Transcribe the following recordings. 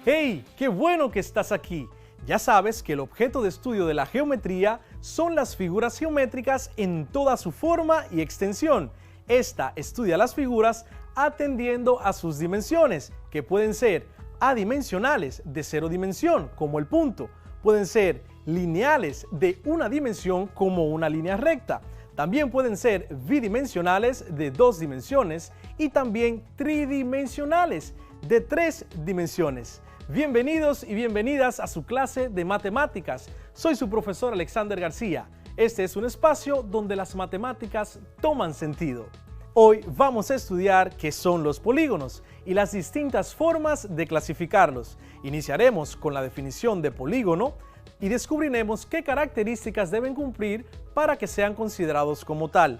¡Hey! ¡Qué bueno que estás aquí! Ya sabes que el objeto de estudio de la geometría son las figuras geométricas en toda su forma y extensión. Esta estudia las figuras atendiendo a sus dimensiones, que pueden ser adimensionales de 0 dimensión, como el punto. Pueden ser lineales de 1 dimensión, como una línea recta. También pueden ser bidimensionales de 2 dimensiones y también tridimensionales de 3 dimensiones. Bienvenidos y bienvenidas a su clase de matemáticas. Soy su profesor Alexander García. Este es un espacio donde las matemáticas toman sentido. Hoy vamos a estudiar qué son los polígonos y las distintas formas de clasificarlos. Iniciaremos con la definición de polígono y descubriremos qué características deben cumplir para que sean considerados como tal.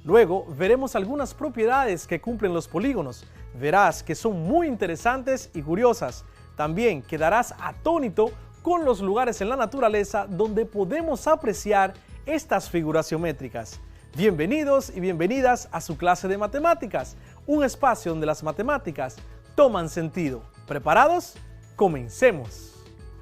Luego veremos algunas propiedades que cumplen los polígonos. Verás que son muy interesantes y curiosas. También quedarás atónito con los lugares en la naturaleza donde podemos apreciar estas figuras geométricas. Bienvenidos y bienvenidas a su clase de matemáticas, un espacio donde las matemáticas toman sentido. ¿Preparados? ¡Comencemos!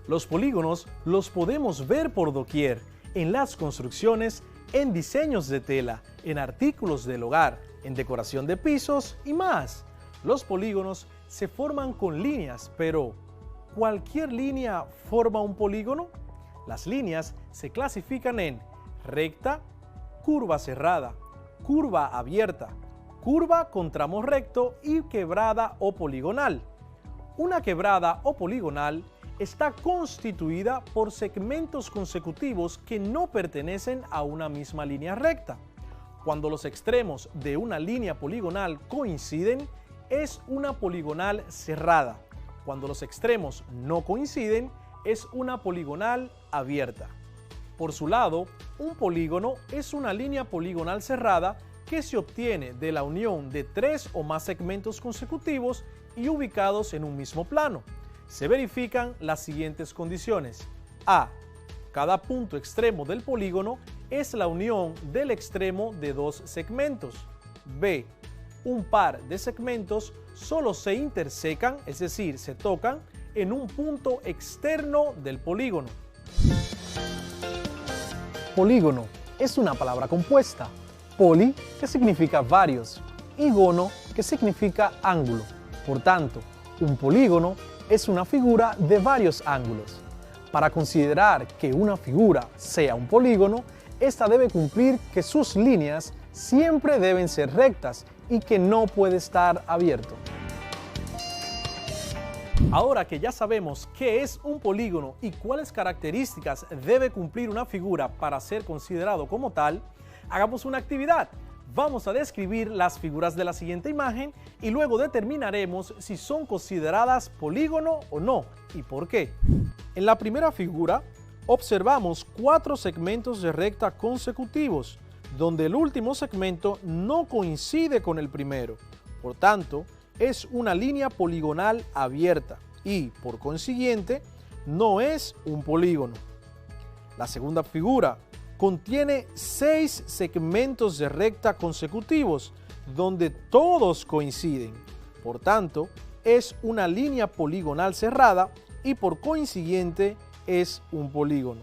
Los polígonos los podemos ver por doquier, en las construcciones, en diseños de tela, en artículos del hogar, en decoración de pisos y más. Los polígonos se forman con líneas, pero ¿cualquier línea forma un polígono? Las líneas se clasifican en recta, curva cerrada, curva abierta, curva con tramo recto y quebrada o poligonal. Una quebrada o poligonal está constituida por segmentos consecutivos que no pertenecen a una misma línea recta. Cuando los extremos de una línea poligonal coinciden, es una poligonal cerrada. Cuando los extremos no coinciden, es una poligonal abierta. Por su lado, un polígono es una línea poligonal cerrada que se obtiene de la unión de 3 o más segmentos consecutivos y ubicados en un mismo plano. Se verifican las siguientes condiciones. A. Cada punto extremo del polígono es la unión del extremo de 2 segmentos. B. Un par de segmentos solo se intersecan, es decir, se tocan en un punto externo del polígono. Polígono es una palabra compuesta. Poli, que significa varios, y gono, que significa ángulo. Por tanto, un polígono es una figura de varios ángulos. Para considerar que una figura sea un polígono, esta debe cumplir que sus líneas siempre deben ser rectas y que no puede estar abierto. Ahora que ya sabemos qué es un polígono y cuáles características debe cumplir una figura para ser considerado como tal, hagamos una actividad. Vamos a describir las figuras de la siguiente imagen y luego determinaremos si son consideradas polígono o no y por qué. En la primera figura observamos 4 segmentos de recta consecutivos, donde el último segmento no coincide con el primero. Por tanto, es una línea poligonal abierta y, por consiguiente, no es un polígono. La segunda figura contiene 6 segmentos de recta consecutivos, donde todos coinciden. Por tanto, es una línea poligonal cerrada y, por consiguiente, es un polígono.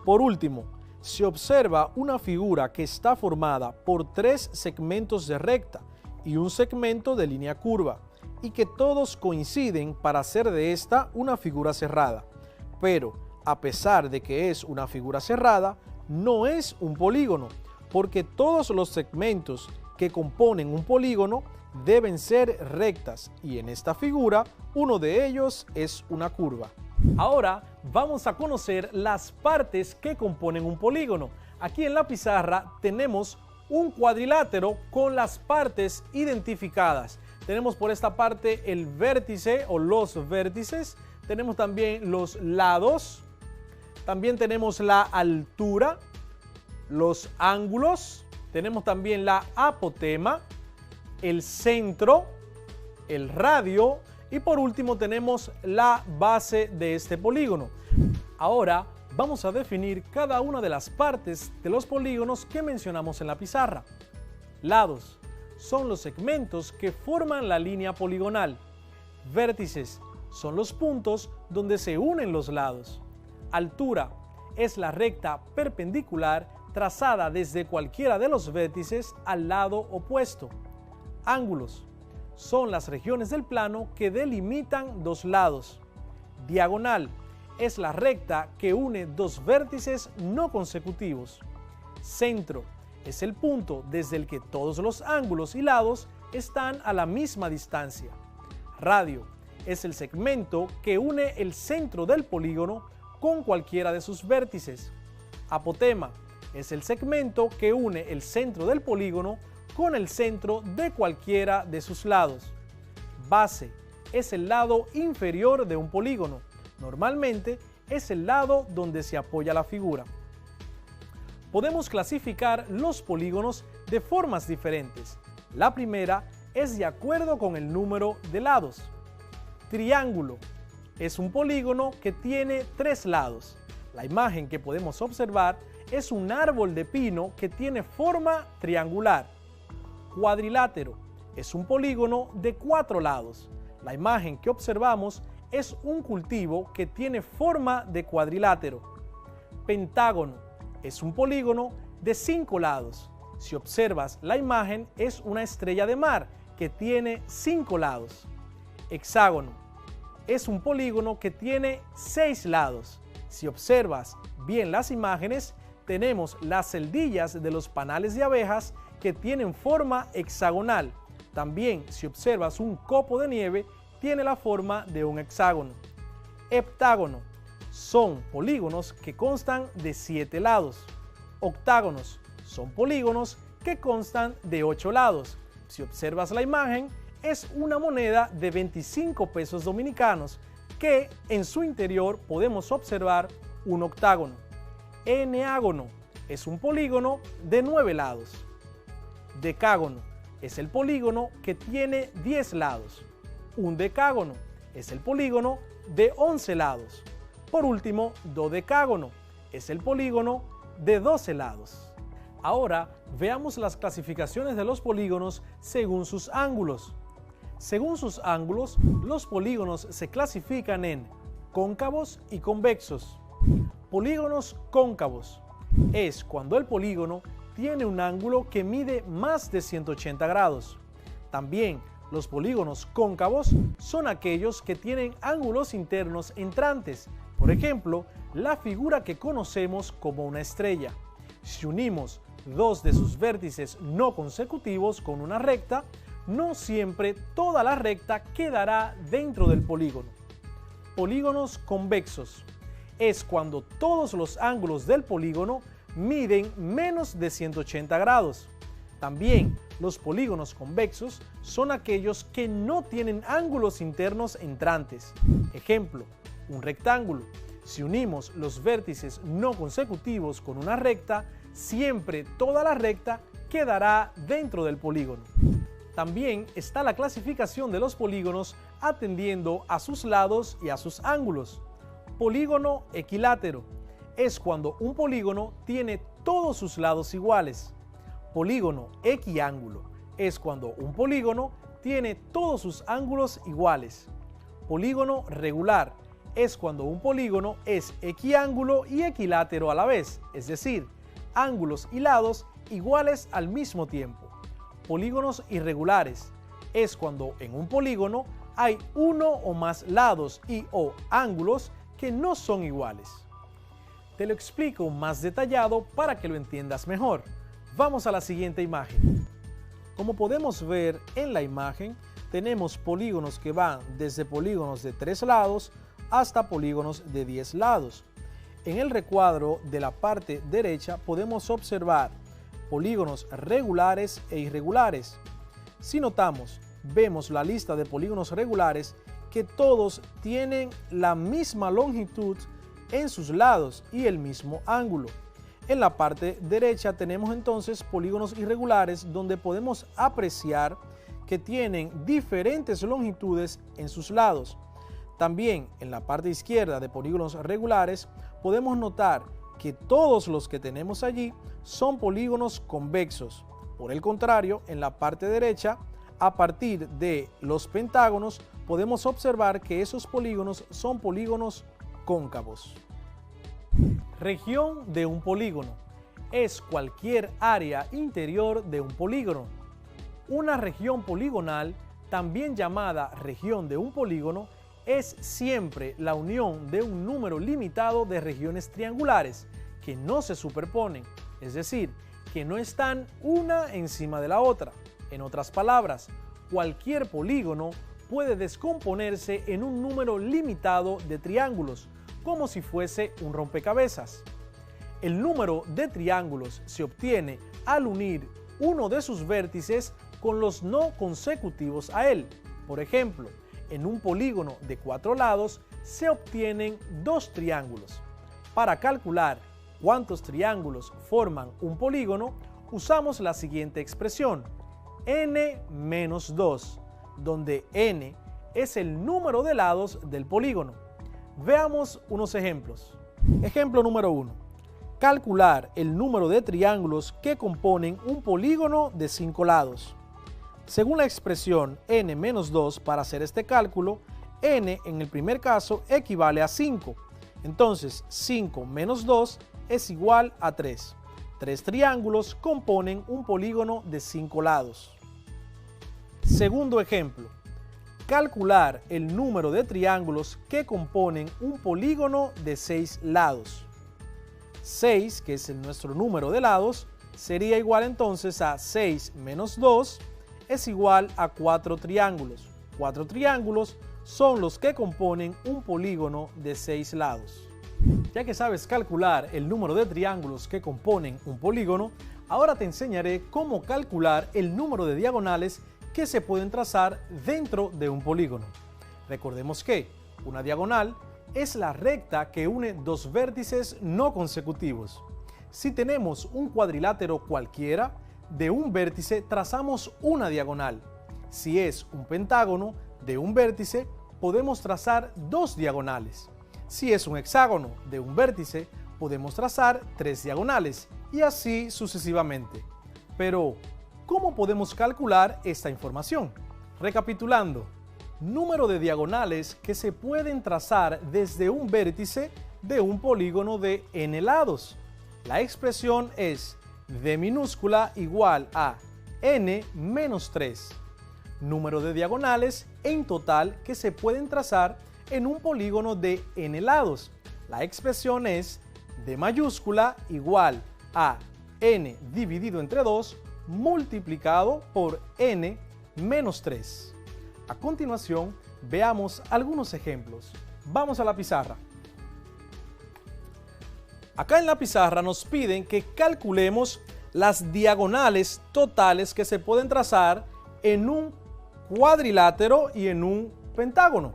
Por último, se observa una figura que está formada por 3 segmentos de recta y un segmento de línea curva, y que todos coinciden para hacer de esta una figura cerrada. Pero, a pesar de que es una figura cerrada, no es un polígono, porque todos los segmentos que componen un polígono deben ser rectas, y en esta figura, uno de ellos es una curva. Ahora vamos a conocer las partes que componen un polígono. Aquí en la pizarra tenemos un cuadrilátero con las partes identificadas. Tenemos por esta parte el vértice o los vértices, tenemos también los lados, también tenemos la altura, los ángulos, tenemos también la apotema, el centro, el radio y por último tenemos la base de este polígono. Ahora vamos a definir cada una de las partes de los polígonos que mencionamos en la pizarra. Lados son los segmentos que forman la línea poligonal. Vértices son los puntos donde se unen los lados. Altura es la recta perpendicular trazada desde cualquiera de los vértices al lado opuesto. Ángulos son las regiones del plano que delimitan dos lados. Diagonal es la recta que une dos vértices no consecutivos. Centro es el punto desde el que todos los ángulos y lados están a la misma distancia. Radio es el segmento que une el centro del polígono con cualquiera de sus vértices. Apotema es el segmento que une el centro del polígono con el centro de cualquiera de sus lados. Base es el lado inferior de un polígono. Normalmente es el lado donde se apoya la figura. Podemos clasificar los polígonos de formas diferentes. La primera es de acuerdo con el número de lados. Triángulo es un polígono que tiene 3 lados. La imagen que podemos observar es un árbol de pino que tiene forma triangular. Cuadrilátero es un polígono de 4 lados. La imagen que observamos es un cultivo que tiene forma de cuadrilátero. Pentágono es un polígono de 5 lados. Si observas la imagen, es una estrella de mar que tiene 5 lados. Hexágono es un polígono que tiene 6 lados. Si observas bien las imágenes, tenemos las celdillas de los panales de abejas que tienen forma hexagonal. También, si observas un copo de nieve, tiene la forma de un hexágono. Heptágono son polígonos que constan de 7 lados. Octágonos son polígonos que constan de 8 lados. Si observas la imagen, es una moneda de 25 pesos dominicanos que en su interior podemos observar un octágono. Eneágono es un polígono de 9 lados. Decágono es el polígono que tiene 10 lados. Un decágono es el polígono de 11 lados. Por último, dodecágono es el polígono de 12 lados. Ahora veamos las clasificaciones de los polígonos según sus ángulos. Según sus ángulos, los polígonos se clasifican en cóncavos y convexos. Polígonos cóncavos es cuando el polígono tiene un ángulo que mide más de 180 grados. También los polígonos cóncavos son aquellos que tienen ángulos internos entrantes. Por ejemplo, la figura que conocemos como una estrella. Si unimos dos de sus vértices no consecutivos con una recta, no siempre toda la recta quedará dentro del polígono. Polígonos convexos es cuando todos los ángulos del polígono miden menos de 180 grados. También los polígonos convexos son aquellos que no tienen ángulos internos entrantes. Ejemplo, un rectángulo. Si unimos los vértices no consecutivos con una recta, siempre toda la recta quedará dentro del polígono. También está la clasificación de los polígonos atendiendo a sus lados y a sus ángulos. Polígono equilátero es cuando un polígono tiene todos sus lados iguales. Polígono equiángulo es cuando un polígono tiene todos sus ángulos iguales. Polígono regular es cuando un polígono es equiángulo y equilátero a la vez, es decir, ángulos y lados iguales al mismo tiempo. Polígonos irregulares es cuando en un polígono hay uno o más lados y o ángulos que no son iguales. Te lo explico más detallado para que lo entiendas mejor. Vamos a la siguiente imagen. Como podemos ver en la imagen, tenemos polígonos que van desde polígonos de 3 lados hasta polígonos de 10 lados. En el recuadro de la parte derecha podemos observar polígonos regulares e irregulares. Si notamos, vemos la lista de polígonos regulares que todos tienen la misma longitud en sus lados y el mismo ángulo. En la parte derecha tenemos entonces polígonos irregulares donde podemos apreciar que tienen diferentes longitudes en sus lados. También en la parte izquierda de polígonos regulares podemos notar que todos los que tenemos allí son polígonos convexos. Por el contrario, en la parte derecha a partir de los pentágonos podemos observar que esos polígonos son polígonos cóncavos. Región de un polígono es cualquier área interior de un polígono. Una región poligonal, también llamada región de un polígono, es siempre la unión de un número limitado de regiones triangulares que no se superponen, es decir, que no están una encima de la otra. En otras palabras, cualquier polígono puede descomponerse en un número limitado de triángulos, como si fuese un rompecabezas. El número de triángulos se obtiene al unir uno de sus vértices con los no consecutivos a él. Por ejemplo, en un polígono de 4 lados se obtienen 2 triángulos. Para calcular cuántos triángulos forman un polígono, usamos la siguiente expresión, n-2, donde n es el número de lados del polígono. Veamos unos ejemplos. Ejemplo número 1. Calcular el número de triángulos que componen un polígono de 5 lados. Según la expresión n-2 para hacer este cálculo, n en el primer caso equivale a 5. Entonces 5 menos 2 es igual a 3. 3 triángulos componen un polígono de 5 lados. Segundo ejemplo. Calcular el número de triángulos que componen un polígono de 6 lados. 6, que es nuestro número de lados, sería igual entonces a 6 menos 2 es igual a 4 triángulos. 4 triángulos son los que componen un polígono de 6 lados. Ya que sabes calcular el número de triángulos que componen un polígono, ahora te enseñaré cómo calcular el número de diagonales que se pueden trazar dentro de un polígono. Recordemos que una diagonal es la recta que une dos vértices no consecutivos. Si tenemos un cuadrilátero cualquiera, de un vértice trazamos una diagonal. Si es un pentágono, de un vértice podemos trazar 2 diagonales. Si es un hexágono, de un vértice podemos trazar 3 diagonales y así sucesivamente. Pero, ¿cómo podemos calcular esta información? Recapitulando, número de diagonales que se pueden trazar desde un vértice de un polígono de n lados. La expresión es d minúscula igual a n menos 3. Número de diagonales en total que se pueden trazar en un polígono de n lados. La expresión es d mayúscula igual a n dividido entre 2 multiplicado por n menos 3. A continuación, veamos algunos ejemplos. Vamos a la pizarra. Acá en la pizarra nos piden que calculemos las diagonales totales que se pueden trazar en un cuadrilátero y en un pentágono.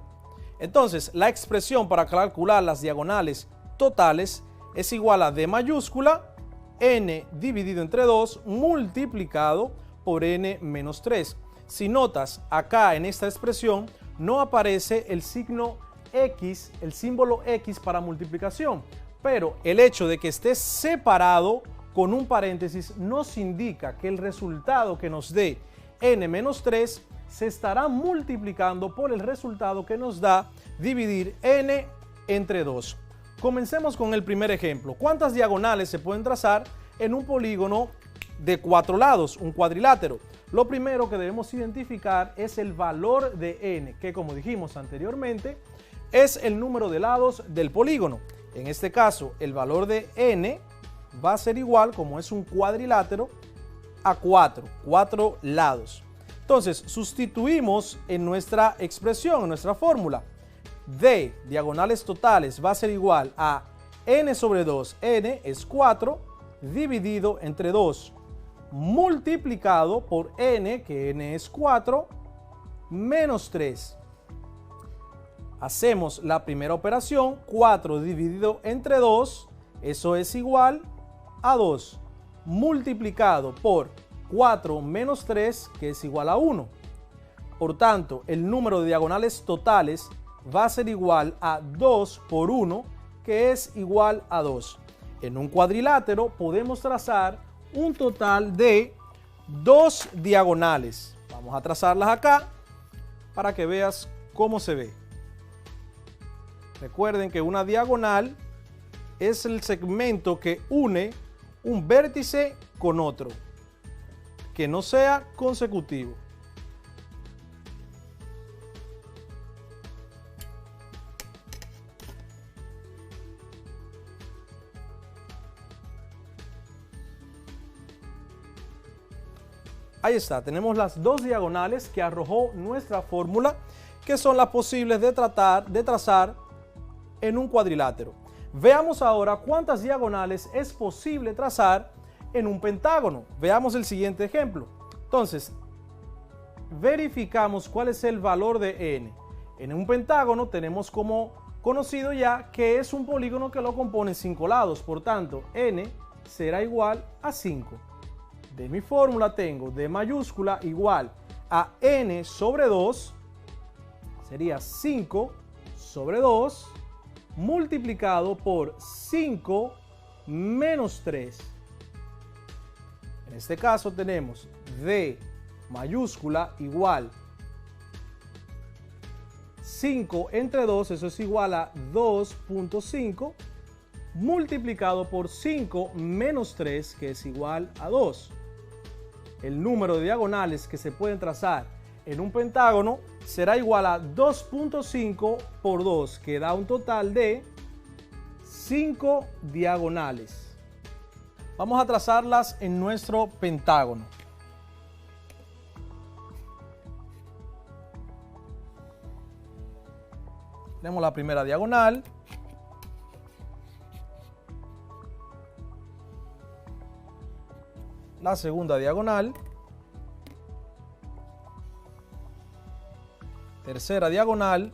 Entonces, la expresión para calcular las diagonales totales es igual a d mayúscula, n dividido entre 2 multiplicado por n menos 3. Si notas, acá en esta expresión no aparece el signo X, el símbolo X para multiplicación, pero el hecho de que esté separado con un paréntesis nos indica que el resultado que nos dé n menos 3 se estará multiplicando por el resultado que nos da dividir n entre 2. Comencemos con el primer ejemplo. ¿Cuántas diagonales se pueden trazar en un polígono de 4 lados, un cuadrilátero? Lo primero que debemos identificar es el valor de n, que como dijimos anteriormente, es el número de lados del polígono. En este caso, el valor de n va a ser igual, como es un cuadrilátero, a 4 lados. Entonces, sustituimos en nuestra expresión, en nuestra fórmula. D, diagonales totales, va a ser igual a n sobre 2, n es 4, dividido entre 2, multiplicado por n, que n es 4, menos 3. Hacemos la primera operación, 4 dividido entre 2, eso es igual a 2, multiplicado por 4 menos 3, que es igual a 1. Por tanto, el número de diagonales totales va a ser igual a 2 por 1, que es igual a 2. En un cuadrilátero podemos trazar un total de 2 diagonales. Vamos Vamos a trazarlas acá para que veas cómo se ve. Recuerden que una diagonal es el segmento que une un vértice con otro, que no sea consecutivo. Ahí está, tenemos las dos diagonales que arrojó nuestra fórmula, que son las posibles de trazar en un cuadrilátero. Veamos ahora cuántas diagonales es posible trazar en un pentágono. Veamos el siguiente ejemplo. Entonces, verificamos cuál es el valor de n. En un pentágono tenemos como conocido ya que es un polígono que lo componen 5 lados, por tanto, n será igual a 5. De mi fórmula tengo d mayúscula igual a n sobre 2, sería 5 sobre 2, multiplicado por 5 menos 3. En este caso tenemos d mayúscula igual 5 entre 2, eso es igual a 2.5, multiplicado por 5 menos 3, que es igual a 2. El número de diagonales que se pueden trazar en un pentágono será igual a 2.5 por 2, que da un total de 5 diagonales. Vamos a trazarlas en nuestro pentágono. Tenemos la primera diagonal. La segunda diagonal. Tercera diagonal.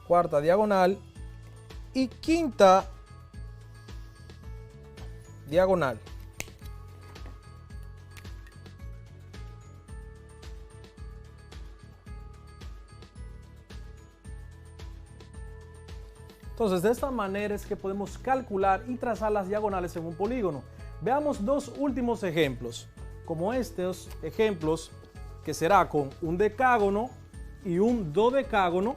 Cuarta diagonal. Y quinta diagonal. Entonces, de esta manera es que podemos calcular y trazar las diagonales en un polígono. Veamos dos últimos ejemplos, como estos ejemplos, que será con un decágono y un dodecágono.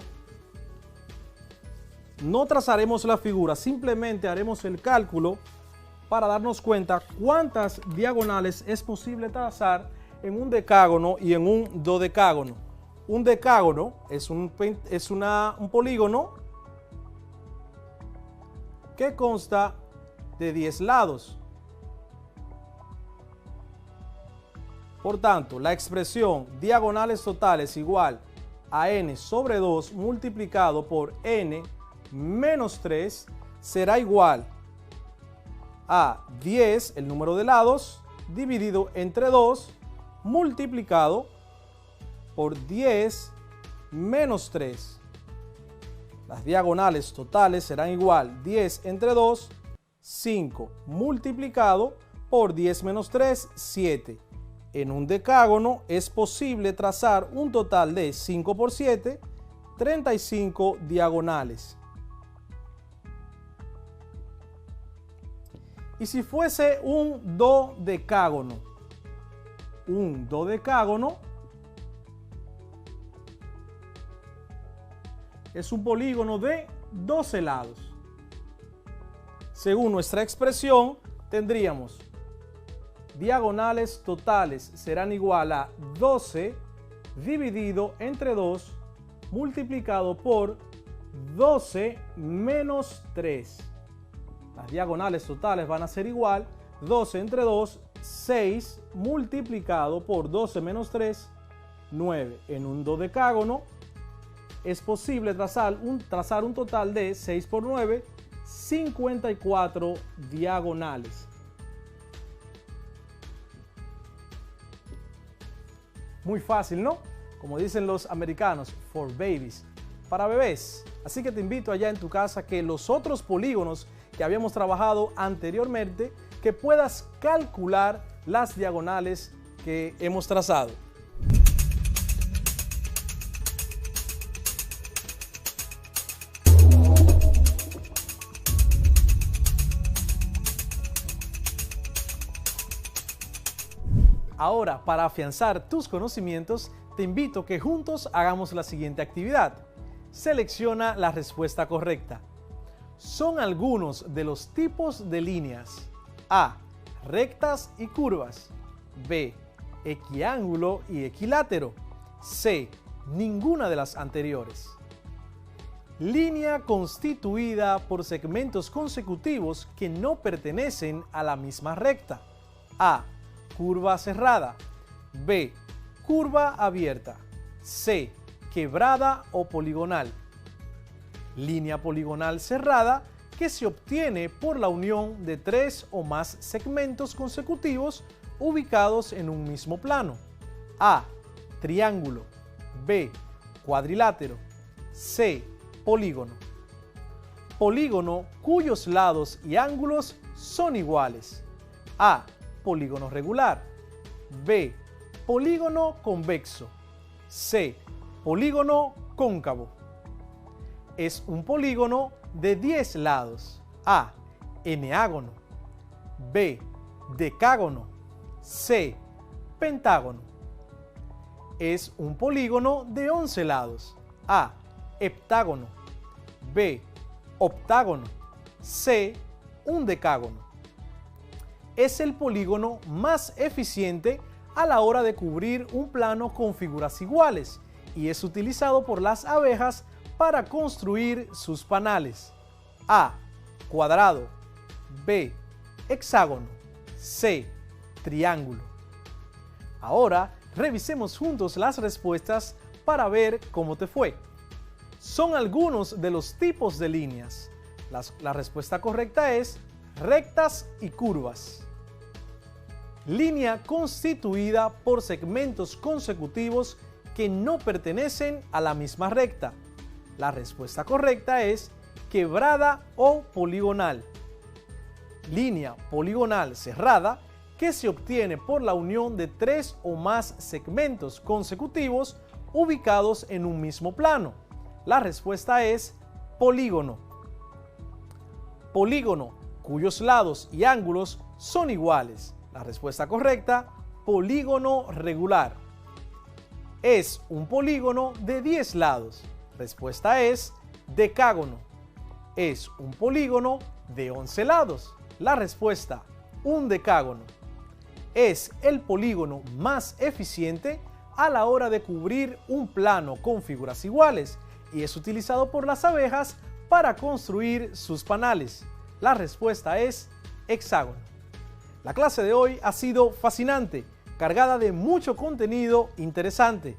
No trazaremos la figura, simplemente haremos el cálculo para darnos cuenta cuántas diagonales es posible trazar en un decágono y en un dodecágono. Un decágono es un polígono que consta de 10 lados. Por tanto, la expresión diagonales totales igual a n sobre 2 multiplicado por n menos 3 será igual a 10, el número de lados, dividido entre 2 multiplicado por 10 menos 3. Las diagonales totales serán igual 10 entre 2, 5, multiplicado por 10 menos 3, 7. En un decágono es posible trazar un total de 5 por 7, 35 diagonales. Y si fuese un dodecágono es un polígono de 12 lados. Según nuestra expresión, tendríamos diagonales totales serán igual a 12 dividido entre 2 multiplicado por 12 menos 3. Las diagonales totales van a ser igual 12 entre 2, 6 multiplicado por 12 menos 3, 9. En un dodecágono es posible trazar un total de 6 por 9, 54 diagonales. Muy fácil, ¿no? Como dicen los americanos, for babies, para bebés. Así que te invito allá en tu casa que los otros polígonos que habíamos trabajado anteriormente, que puedas calcular las diagonales que hemos trazado. Ahora, para afianzar tus conocimientos, te invito a que juntos hagamos la siguiente actividad. Selecciona la respuesta correcta. Son algunos de los tipos de líneas: A. Rectas y curvas. B. Equiángulo y equilátero. C. Ninguna de las anteriores. Línea constituida por segmentos consecutivos que no pertenecen a la misma recta. A. Curva cerrada. B. Curva abierta. C. Quebrada o poligonal. Línea poligonal cerrada que se obtiene por la unión de tres o más segmentos consecutivos ubicados en un mismo plano. A. Triángulo. B. Cuadrilátero. C. Polígono. Polígono cuyos lados y ángulos son iguales. A. Polígono regular. B. Polígono convexo. C. Polígono cóncavo. Es un polígono de 10 lados. A. Eneágono. B. Decágono. C. Pentágono. Es un polígono de 11 lados. A. Heptágono. B. Octágono. C. Un decágono. Es el polígono más eficiente a la hora de cubrir un plano con figuras iguales y es utilizado por las abejas para construir sus panales. A. Cuadrado. B. Hexágono. C. Triángulo. Ahora revisemos juntos las respuestas para ver cómo te fue. Son algunos de los tipos de líneas. La respuesta correcta es rectas y curvas. Línea constituida por segmentos consecutivos que no pertenecen a la misma recta. La respuesta correcta es quebrada o poligonal. Línea poligonal cerrada que se obtiene por la unión de tres o más segmentos consecutivos ubicados en un mismo plano. La respuesta es polígono. Polígono cuyos lados y ángulos son iguales. La respuesta correcta, polígono regular. Es un polígono de 10 lados. Respuesta es decágono. Es un polígono de 11 lados. La respuesta, un decágono. Es el polígono más eficiente a la hora de cubrir un plano con figuras iguales y es utilizado por las abejas para construir sus panales. La respuesta es hexágono. La clase de hoy ha sido fascinante, cargada de mucho contenido interesante.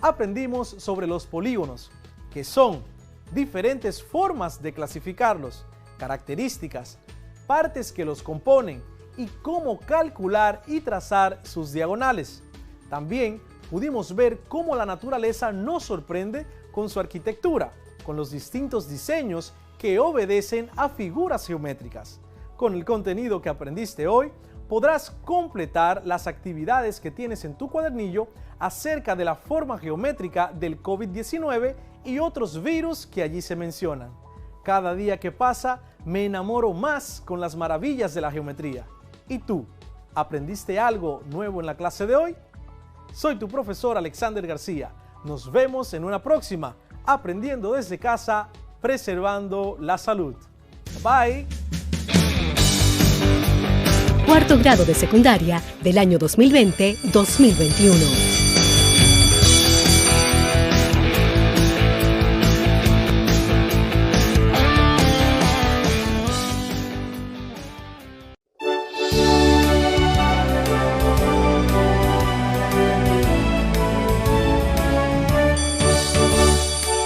Aprendimos sobre los polígonos, que son diferentes formas de clasificarlos, características, partes que los componen y cómo calcular y trazar sus diagonales. También pudimos ver cómo la naturaleza nos sorprende con su arquitectura, con los distintos diseños que obedecen a figuras geométricas. Con el contenido que aprendiste hoy, podrás completar las actividades que tienes en tu cuadernillo acerca de la forma geométrica del COVID-19 y otros virus que allí se mencionan. Cada día que pasa, me enamoro más con las maravillas de la geometría. ¿Y tú? ¿Aprendiste algo nuevo en la clase de hoy? Soy tu profesor Alexander García. Nos vemos en una próxima, aprendiendo desde casa, preservando la salud. Bye. Cuarto grado de secundaria del año 2020-2021.